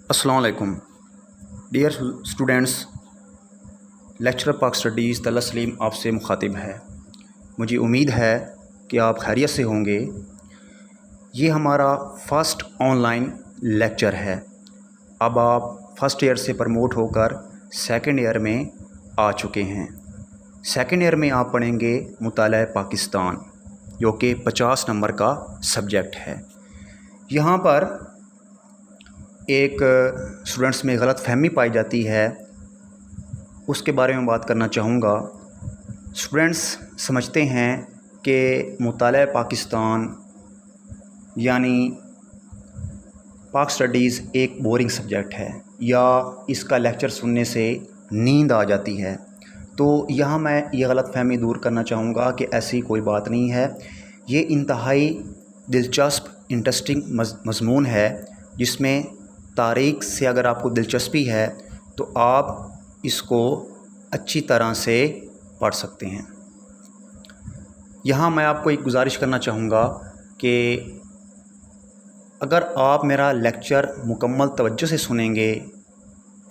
अस्सलाम वालेकुम dear students. Lecturer पाक स्टडीज़ तल्ला सलीम आपसे मुखातिब है। मुझे उम्मीद है कि आप खैरियत से होंगे। ये हमारा फ़र्स्ट ऑनलाइन लेक्चर है। अब आप फर्स्ट ईयर से प्रमोट होकर सेकंड ईयर में आ चुके हैं। सेकंड ईयर में आप पढ़ेंगे मुताला पाकिस्तान, जो कि 50 नंबर का सब्जेक्ट है। यहाँ पर एक स्टूडेंट्स में गलत फहमी पाई जाती है, उसके बारे में बात करना चाहूँगा। स्टूडेंट्स समझते हैं कि मुताला पाकिस्तान यानी पाक स्टडीज़ एक बोरिंग सब्जेक्ट है या इसका लेक्चर सुनने से नींद आ जाती है। तो यहाँ मैं ये गलत फहमी दूर करना चाहूँगा कि ऐसी कोई बात नहीं है। ये इंतहाई दिलचस्प इंटरेस्टिंग मज़मून है, जिसमें तारीख़ से अगर आपको दिलचस्पी है तो आप इसको अच्छी तरह से पढ़ सकते हैं। यहाँ मैं आपको एक गुजारिश करना चाहूँगा कि अगर आप मेरा लेक्चर मुकम्मल तवज्जो से सुनेंगे,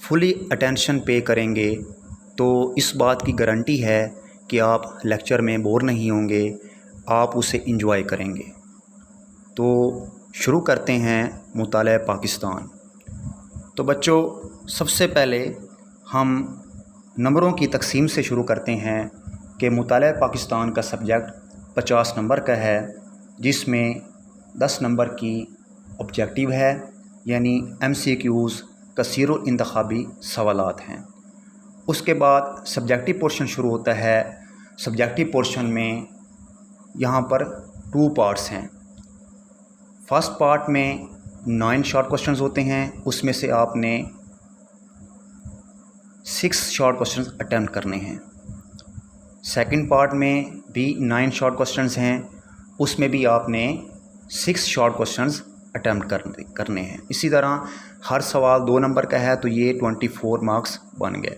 फुली अटेंशन पे करेंगे, तो इस बात की गारंटी है कि आप लेक्चर में बोर नहीं होंगे, आप उसे एंजॉय करेंगे। तो शुरू करते हैं मुताला पाकिस्तान। तो बच्चों, सबसे पहले हम नंबरों की तकसीम से शुरू करते हैं कि मुताला पाकिस्तान का सब्जेक्ट 50 नंबर का है, जिसमें 10 नंबर की ऑब्जेक्टिव है, यानी MCQs कसीरुल इंतखाबी सवालात हैं। उसके बाद सब्जेक्टिव पोर्शन शुरू होता है। सब्जेक्टिव पोर्शन में यहाँ पर 2 पार्ट्स हैं। फर्स्ट पार्ट में 9 शॉर्ट क्वेश्चंस होते हैं, उसमें से आपने 6 शॉर्ट क्वेश्चंस अटेम्प्ट करने हैं। सेकंड पार्ट में भी 9 शॉर्ट क्वेश्चंस हैं, उसमें भी आपने 6 शॉर्ट क्वेश्चंस अटेम्प्ट करने हैं। इसी तरह हर सवाल 2 नंबर का है, तो ये 24 मार्क्स बन गए।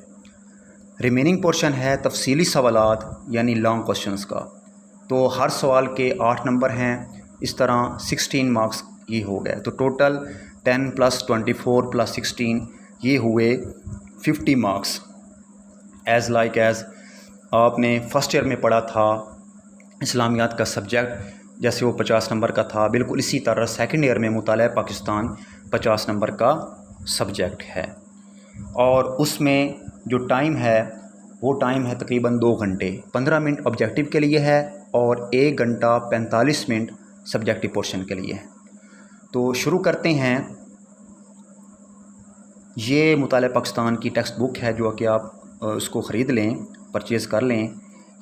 रिमेनिंग पोर्शन है तफसीली सवालात यानी लॉन्ग क्वेश्चंस का, तो हर सवाल के 8 नंबर हैं। इस तरह 16 मार्क्स ये हो गए। तो टोटल 10 + 24 + 16 ये हुए 50 मार्क्स। एज़ आपने फ़र्स्ट ईयर में पढ़ा था इस्लामियात का सब्जेक्ट, जैसे वो 50 नंबर का था, बिल्कुल इसी तरह सेकंड ईयर में मुताला पाकिस्तान 50 नंबर का सब्जेक्ट है। और उसमें जो टाइम है वो टाइम है तकरीबन 2 घंटे। 15 मिनट ऑब्जेक्टिव के लिए है और 1 घंटा 45 मिनट सब्जेक्टिव पोर्शन के लिए है। तो शुरू करते हैं। ये मुताला पाकिस्तान की टेक्स्ट बुक है, जो कि आप उसको ख़रीद लें, परचेज़ कर लें।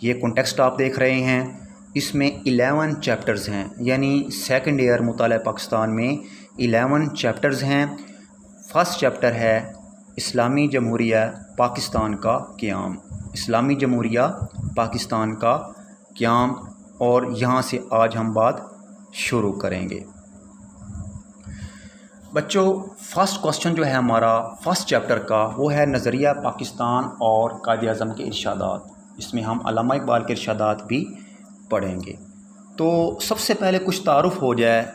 ये कॉन्टेक्स्ट आप देख रहे हैं, इसमें 11 चैप्टर्स हैं, यानी सेकंड ईयर मुताला पाकिस्तान में 11 चैप्टर्स हैं। फर्स्ट चैप्टर है इस्लामी जमहूरिया पाकिस्तान का क़याम, इस्लामी जमहूरिया पाकिस्तान का क़याम, और यहाँ से आज हम बात शुरू करेंगे। बच्चों, फ़र्स्ट क्वेश्चन जो है हमारा फ़र्स्ट चैप्टर का, वो है नज़रिया पाकिस्तान और कायद-ए-आज़म के इरशादात। इसमें हम अल्लामा इक़बाल के इरशादात भी पढ़ेंगे। तो सबसे पहले कुछ तारुफ़ हो जाए,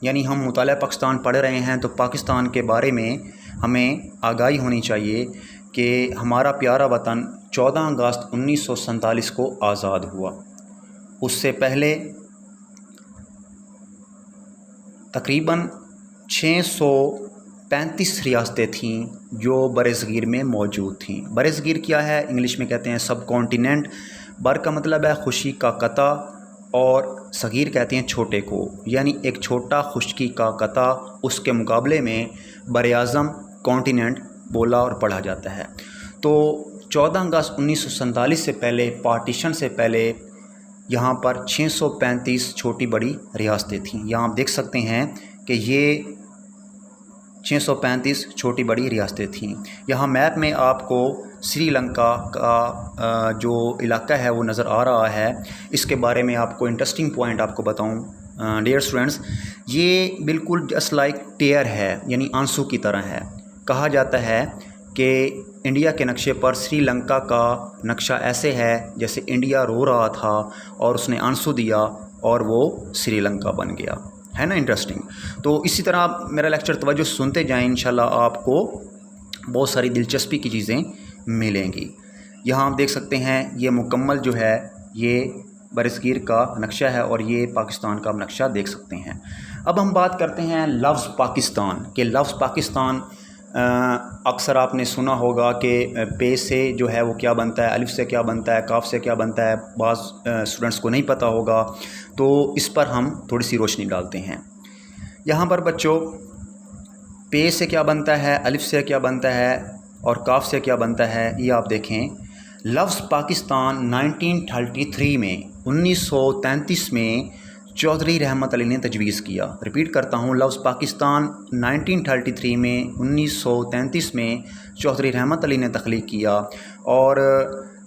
यानी हम मुताला पाकिस्तान पढ़ रहे हैं तो पाकिस्तान के बारे में हमें आगाही होनी चाहिए कि हमारा प्यारा वतन 14 अगस्त 1947 को आज़ाद हुआ। उससे पहले तकरीबन 635 रियासतें थीं जो बरसगीर में मौजूद थीं। बरसगीर क्या है? इंग्लिश में कहते हैं सब कॉन्टिनेंट। बर का मतलब है खुशी का कता, और सगीर कहते हैं छोटे को, यानी एक छोटा खुशकी का कता। उसके मुकाबले में बर-ए-आज़म कॉन्टिनेंट बोला और पढ़ा जाता है। तो 14 अगस्त 1947 से पहले, पार्टीशन से पहले, यहाँ पर 635 छोटी बड़ी रियासतें थीं। यहाँ आप देख सकते हैं कि ये 635 छोटी बड़ी रियासतें थीं। यहाँ मैप में आपको श्रीलंका का जो इलाका है वो नज़र आ रहा है। इसके बारे में आपको इंटरेस्टिंग पॉइंट आपको बताऊं डियर स्टूडेंट्स, ये बिल्कुल जस्ट लाइक टेयर है, यानी आंसू की तरह है। कहा जाता है कि इंडिया के नक्शे पर श्रीलंका का नक्शा ऐसे है जैसे इंडिया रो रहा था और उसने आंसू दिया और वो श्रीलंका बन गया, ہے نا انٹرسٹنگ. تو اسی طرح آپ میرا لیکچر توجہ سنتے جائیں، انشاءاللہ آپ کو بہت ساری دلچسپی کی چیزیں ملیں گی. یہاں آپ دیکھ سکتے ہیں یہ مکمل جو ہے یہ برصغیر کا نقشہ ہے اور یہ پاکستان کا نقشہ دیکھ سکتے ہیں. اب ہم بات کرتے ہیں لفظ پاکستان کہ لفظ پاکستان اکثر آپ نے سنا ہوگا کہ پے سے جو ہے وہ کیا بنتا ہے، الف سے کیا بنتا ہے، کاف سے کیا بنتا ہے. بعض اسٹوڈنٹس کو نہیں پتہ ہوگا، تو اس پر ہم تھوڑی سی روشنی ڈالتے ہیں. یہاں پر بچوں پے سے کیا بنتا ہے، الف سے کیا بنتا ہے اور کاف سے کیا بنتا ہے، یہ آپ دیکھیں. لفظ پاکستان 1933 میں 1933 میں چودھری رحمت علی نے تجویز کیا. ریپیٹ کرتا ہوں، لفظ پاکستان 1933 میں 1933 میں چودھری رحمت علی نے تخلیق کیا. اور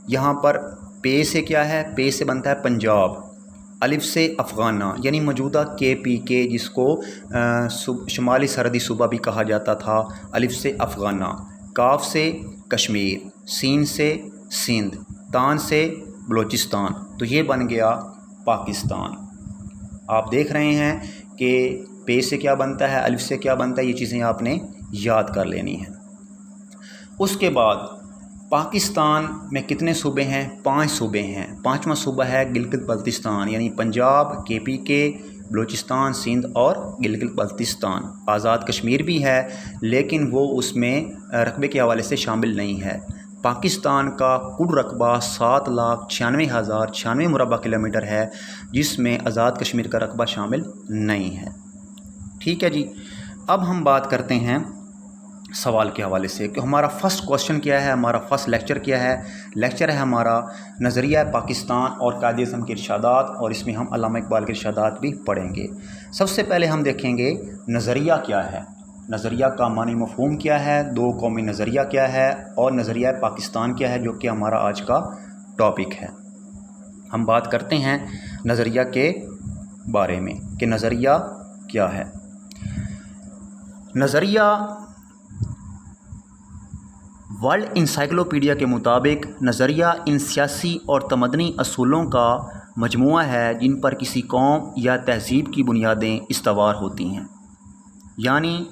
یہاں پر پے سے کیا ہے، پے سے بنتا ہے پنجاب، الف سے افغانہ یعنی موجودہ KPK جس کو شمالی سرحدی صوبہ بھی کہا جاتا تھا، الف سے افغانہ، کاف سے کشمیر، سین سے سندھ، تان سے بلوچستان. تو یہ بن گیا پاکستان. آپ دیکھ رہے ہیں کہ پے سے کیا بنتا ہے، الف سے کیا بنتا ہے، یہ چیزیں آپ نے یاد کر لینی ہیں. اس کے بعد پاکستان میں کتنے صوبے ہیں؟ 5 صوبے ہیں. 5واں صوبہ ہے گلگت بلتستان، یعنی پنجاب، KPK، بلوچستان، سندھ اور گلگت بلتستان. آزاد کشمیر بھی ہے لیکن وہ اس میں رقبے کے حوالے سے شامل نہیں ہے. پاکستان کا کل رقبہ 7,96,096 مربع کلومیٹر ہے، جس میں آزاد کشمیر کا رقبہ شامل نہیں ہے. ٹھیک ہے جی. اب ہم بات کرتے ہیں سوال کے حوالے سے کہ ہمارا فرسٹ کوسچن کیا ہے، ہمارا فرسٹ لیکچر کیا ہے. لیکچر ہے ہمارا نظریہ پاکستان اور قائد اعظم کے ارشادات، اور اس میں ہم علامہ اقبال کے ارشادات بھی پڑھیں گے. سب سے پہلے ہم دیکھیں گے نظریہ کیا ہے، نظریہ کا معنی مفہوم کیا ہے، 2 قومی نظریہ کیا ہے، اور نظریہ پاکستان کیا ہے جو کہ ہمارا آج کا ٹاپک ہے. ہم بات کرتے ہیں نظریہ کے بارے میں کہ نظریہ کیا ہے. نظریہ ورلڈ انسائکلوپیڈیا کے مطابق نظریہ ان سیاسی اور تمدنی اصولوں کا مجموعہ ہے جن پر کسی قوم یا تہذیب کی بنیادیں استوار ہوتی ہیں. یعنی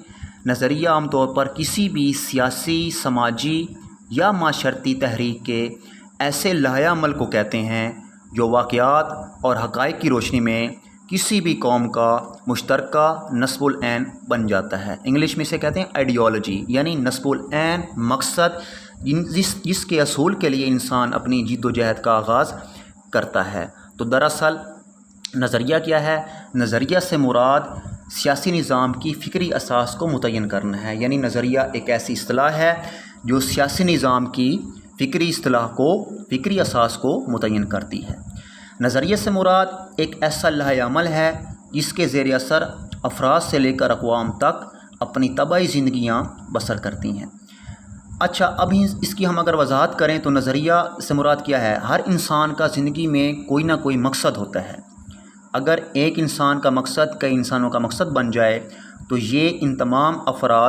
نظریہ عام طور پر کسی بھی سیاسی، سماجی یا معاشرتی تحریک کے ایسے لائحہ عمل کو کہتے ہیں جو واقعات اور حقائق کی روشنی میں کسی بھی قوم کا مشترکہ نصب العین بن جاتا ہے. انگلش میں اسے کہتے ہیں آئیڈیالوجی، یعنی نصب العین مقصد جس کے اصول کے لیے انسان اپنی جد و جہد کا آغاز کرتا ہے. تو دراصل نظریہ کیا ہے؟ نظریہ سے مراد سیاسی نظام کی فکری اساس کو متعین کرنا ہے. یعنی نظریہ ایک ایسی اصطلاح ہے جو سیاسی نظام کی فکری اساس کو متعین کرتی ہے. نظریے سے مراد ایک ایسا لائحہ عمل ہے جس کے زیر اثر افراد سے لے کر اقوام تک اپنی طبعی زندگیاں بسر کرتی ہیں. اچھا، اب اس کی ہم اگر وضاحت کریں تو نظریہ سے مراد کیا ہے؟ ہر انسان کا زندگی میں کوئی نہ کوئی مقصد ہوتا ہے. اگر ایک انسان کا مقصد کئی انسانوں کا مقصد بن جائے تو یہ ان تمام افراد